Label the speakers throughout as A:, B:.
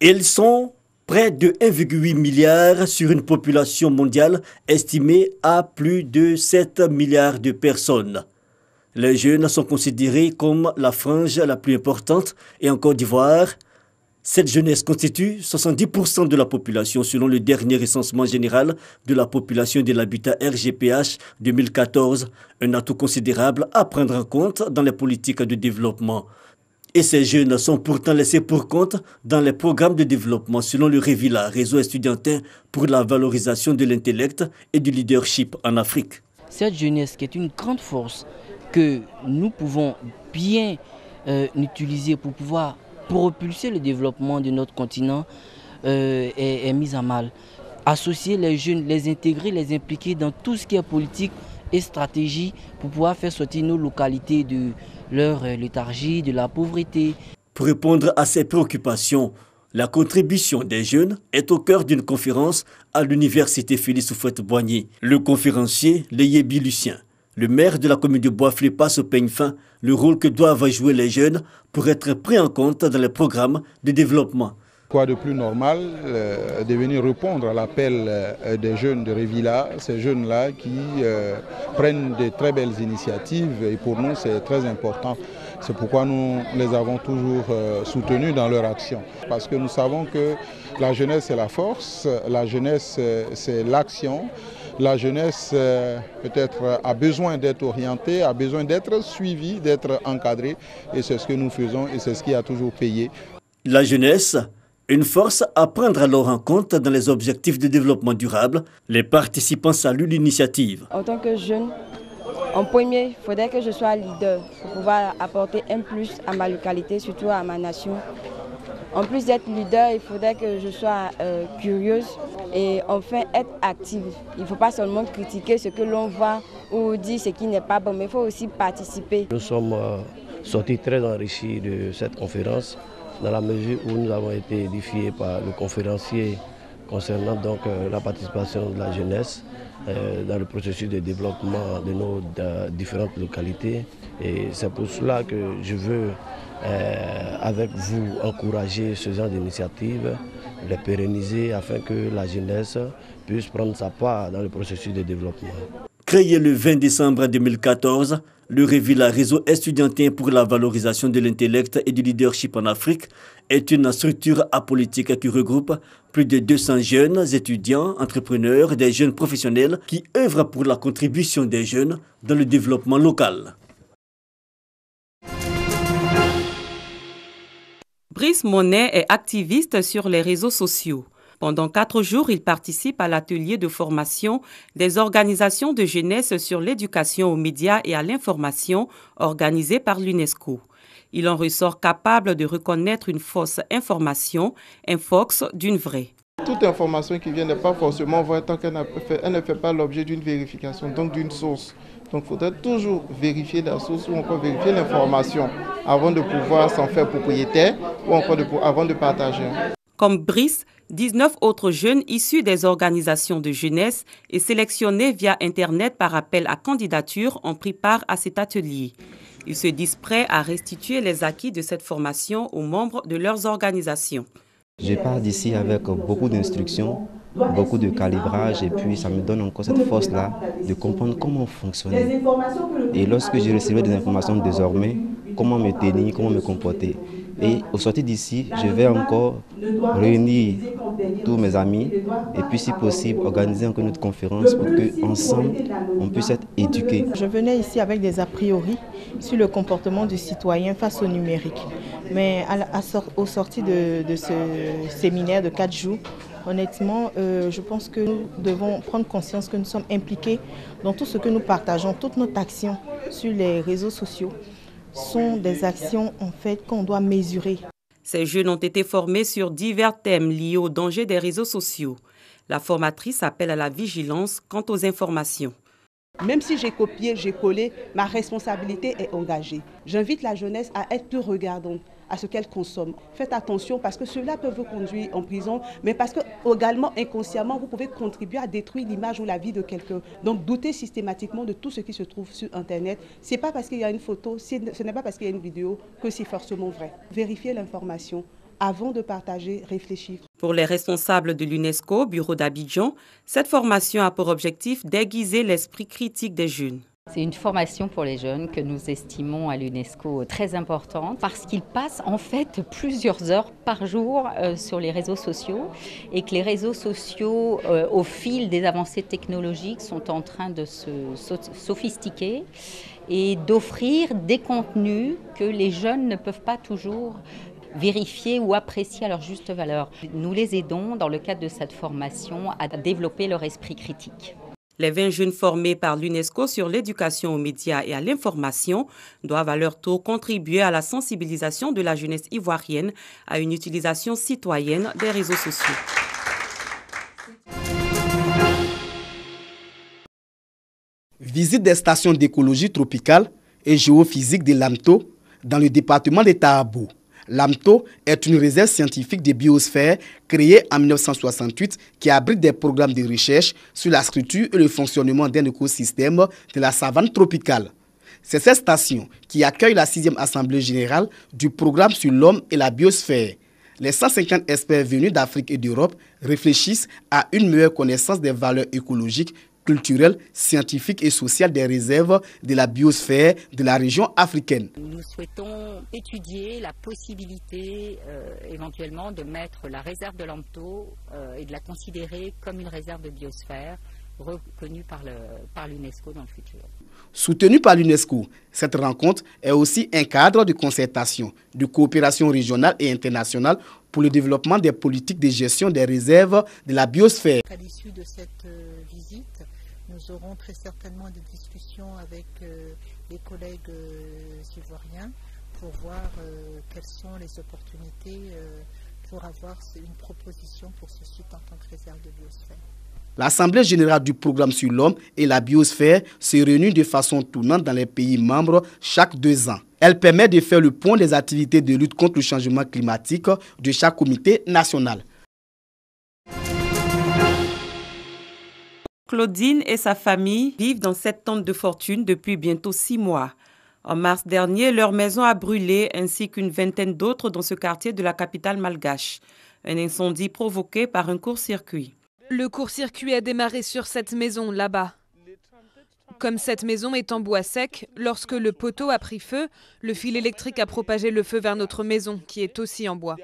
A: Ils sont près de 1,8 milliard sur une population mondiale estimée à plus de 7 milliards de personnes. Les jeunes sont considérés comme la frange la plus importante et en Côte d'Ivoire, cette jeunesse constitue 70% de la population selon le dernier recensement général de la population de l'habitat RGPH 2014, un atout considérable à prendre en compte dans les politiques de développement. Et ces jeunes sont pourtant laissés pour compte dans les programmes de développement selon le REVILA, réseau estudiantin pour la valorisation de l'intellect et du leadership en Afrique.
B: Cette jeunesse qui est une grande force que nous pouvons bien utiliser pour pouvoir propulser le développement de notre continent est mise à mal. Associer les jeunes, les intégrer, les impliquer dans tout ce qui est politique et stratégie pour pouvoir faire sortir nos localités de leur léthargie, de la pauvreté.
A: Pour répondre à ces préoccupations, la contribution des jeunes est au cœur d'une conférence à l'université Félix Houphouët-Boigny. Le conférencier Léyébi Lucien, le maire de la commune de Bois-Flé, passe au peigne fin le rôle que doivent jouer les jeunes pour être pris en compte dans les programmes de développement.
C: Quoi de plus normal de venir répondre à l'appel des jeunes de REVILA, ces jeunes-là qui prennent de très belles initiatives et pour nous c'est très important. C'est pourquoi nous les avons toujours soutenus dans leur action. Parce que nous savons que la jeunesse c'est la force, la jeunesse c'est l'action. La jeunesse peut-être a besoin d'être orientée, a besoin d'être suivie, d'être encadrée et c'est ce que nous faisons et c'est ce qui a toujours payé.
A: La jeunesse, une force à prendre alors en compte dans les objectifs de développement durable. Les participants saluent l'initiative.
D: En tant que jeune, en premier, il faudrait que je sois leader pour pouvoir apporter un plus à ma localité, surtout à ma nation. En plus d'être leader, il faudrait que je sois curieuse et enfin être active. Il ne faut pas seulement critiquer ce que l'on voit ou dire ce qui n'est pas bon, mais il faut aussi participer.
E: Nous sommes sortis très enrichis de cette conférence dans la mesure où nous avons été édifiés par le conférencier concernant donc la participation de la jeunesse dans le processus de développement de nos différentes localités. Et c'est pour cela que je veux avec vous encourager ce genre d'initiative, les pérenniser afin que la jeunesse puisse prendre sa part dans le processus de développement.
A: Créé le 20 décembre 2014, le REVILA, réseau estudiantin pour la valorisation de l'intellect et du leadership en Afrique, est une structure apolitique qui regroupe plus de 200 jeunes étudiants, entrepreneurs, des jeunes professionnels qui œuvrent pour la contribution des jeunes dans le développement local.
F: Brice Monet est activiste sur les réseaux sociaux. Pendant 4 jours, il participe à l'atelier de formation des organisations de jeunesse sur l'éducation aux médias et à l'information organisé par l'UNESCO. Il en ressort capable de reconnaître une fausse information, un fox d'une vraie.
G: Toute information qui vient n'est pas forcément vraie tant qu'elle ne fait pas l'objet d'une vérification, donc d'une source. Donc il faudrait toujours vérifier la source ou encore vérifier l'information avant de pouvoir s'en faire propriétaire ou encore avant de partager.
F: Comme Brice, 19 autres jeunes issus des organisations de jeunesse et sélectionnés via Internet par appel à candidature ont pris part à cet atelier. Ils se disent prêts à restituer les acquis de cette formation aux membres de leurs organisations.
H: Je pars d'ici avec beaucoup d'instructions, beaucoup de calibrage et puis ça me donne encore cette force-là de comprendre comment fonctionner. Et lorsque je recevrai des informations désormais, comment me tenir, comment me comporter. Et au sortir d'ici, je vais encore réunir tous mes amis et puis si possible organiser encore une autre conférence pour qu'ensemble on puisse être éduqués.
I: Je venais ici avec des a priori sur le comportement du citoyen face au numérique. Mais au sortir de ce séminaire de 4 jours, honnêtement, je pense que nous devons prendre conscience que nous sommes impliqués dans tout ce que nous partageons, toute notre action sur les réseaux sociaux sont des actions en fait qu'on doit mesurer.
F: Ces jeunes ont été formés sur divers thèmes liés aux dangers des réseaux sociaux. La formatrice appelle à la vigilance quant aux informations.
J: Même si j'ai copié, j'ai collé, ma responsabilité est engagée. J'invite la jeunesse à être plus regardante à ce qu'elle consomme. Faites attention parce que cela peut vous conduire en prison, mais parce que également inconsciemment, vous pouvez contribuer à détruire l'image ou la vie de quelqu'un. Donc doutez systématiquement de tout ce qui se trouve sur Internet. Ce n'est pas parce qu'il y a une photo, ce n'est pas parce qu'il y a une vidéo que c'est forcément vrai. Vérifiez l'information avant de partager, réfléchir.
F: Pour les responsables de l'UNESCO, bureau d'Abidjan, cette formation a pour objectif d'aiguiser l'esprit critique des jeunes.
K: C'est une formation pour les jeunes que nous estimons à l'UNESCO très importante parce qu'ils passent en fait plusieurs heures par jour sur les réseaux sociaux et que les réseaux sociaux, au fil des avancées technologiques, sont en train de se sophistiquer et d'offrir des contenus que les jeunes ne peuvent pas toujours vérifier ou apprécier à leur juste valeur. Nous les aidons dans le cadre de cette formation à développer leur esprit critique.
F: Les 20 jeunes formés par l'UNESCO sur l'éducation aux médias et à l'information doivent à leur tour contribuer à la sensibilisation de la jeunesse ivoirienne à une utilisation citoyenne des réseaux sociaux.
L: Visite des stations d'écologie tropicale et géophysique de l'Amto dans le département de Tahabou. L'Amto est une réserve scientifique de biosphère créée en 1968 qui abrite des programmes de recherche sur la structure et le fonctionnement d'un écosystème de la savane tropicale. C'est cette station qui accueille la 6e Assemblée générale du programme sur l'homme et la biosphère. Les 150 experts venus d'Afrique et d'Europe réfléchissent à une meilleure connaissance des valeurs écologiques, culturelles, scientifiques et sociales des réserves de la biosphère de la région africaine.
K: Nous souhaitons étudier la possibilité éventuellement de mettre la réserve de l'Amto et de la considérer comme une réserve de biosphère reconnue par l'UNESCO dans le futur.
L: Soutenue par l'UNESCO, cette rencontre est aussi un cadre de concertation, de coopération régionale et internationale pour le développement des politiques de gestion des réserves de la biosphère.
M: À l'issue de cette visite, nous aurons très certainement des discussions avec les collègues ivoiriens pour voir quelles sont les opportunités pour avoir une proposition pour ce site en tant que réserve de biosphère.
L: L'Assemblée générale du programme sur l'homme et la biosphère se réunit de façon tournante dans les pays membres chaque 2 ans. Elle permet de faire le point des activités de lutte contre le changement climatique de chaque comité national.
F: Claudine et sa famille vivent dans cette tente de fortune depuis bientôt 6 mois. En mars dernier, leur maison a brûlé ainsi qu'une vingtaine d'autres dans ce quartier de la capitale malgache. Un incendie provoqué par un court-circuit.
N: Le court-circuit a démarré sur cette maison là-bas. Comme cette maison est en bois sec, lorsque le poteau a pris feu, le fil électrique a propagé le feu vers notre maison qui est aussi en bois.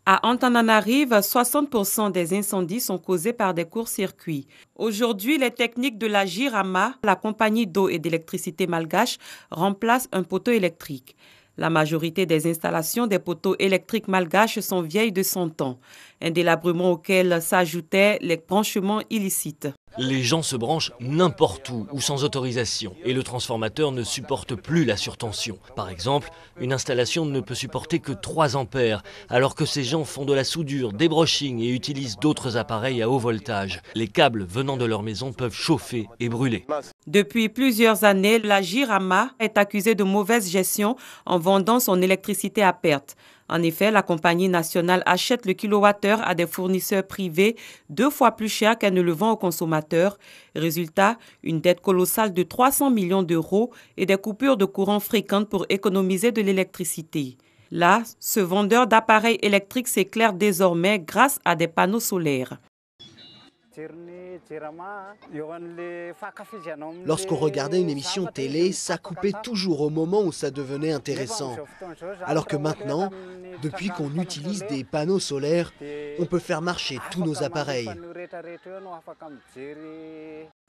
F: À Antananarive, 60% des incendies sont causés par des courts-circuits. Aujourd'hui, les techniques de la Jirama, la compagnie d'eau et d'électricité malgache, remplacent un poteau électrique. La majorité des installations des poteaux électriques malgaches sont vieilles de 100 ans, un délabrement auquel s'ajoutaient les branchements illicites.
O: Les gens se branchent n'importe où ou sans autorisation et le transformateur ne supporte plus la surtension. Par exemple, une installation ne peut supporter que 3 ampères alors que ces gens font de la soudure, des brochings et utilisent d'autres appareils à haut voltage. Les câbles venant de leur maison peuvent chauffer et brûler.
F: Depuis plusieurs années, la Jirama est accusée de mauvaise gestion en vendant son électricité à perte. En effet, la compagnie nationale achète le kilowattheure à des fournisseurs privés 2 fois plus cher qu'elle ne le vend aux consommateurs. Résultat, une dette colossale de 300 millions d'euros et des coupures de courant fréquentes pour économiser de l'électricité. Là, ce vendeur d'appareils électriques s'éclaire désormais grâce à des panneaux solaires.
P: Lorsqu'on regardait une émission télé, ça coupait toujours au moment où ça devenait intéressant. Alors que maintenant, depuis qu'on utilise des panneaux solaires, on peut faire marcher tous nos appareils.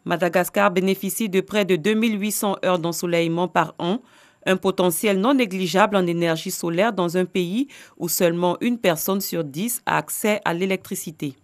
F: Madagascar bénéficie de près de 2800 heures d'ensoleillement par an, un potentiel non négligeable en énergie solaire dans un pays où seulement 1 personne sur 10 a accès à l'électricité.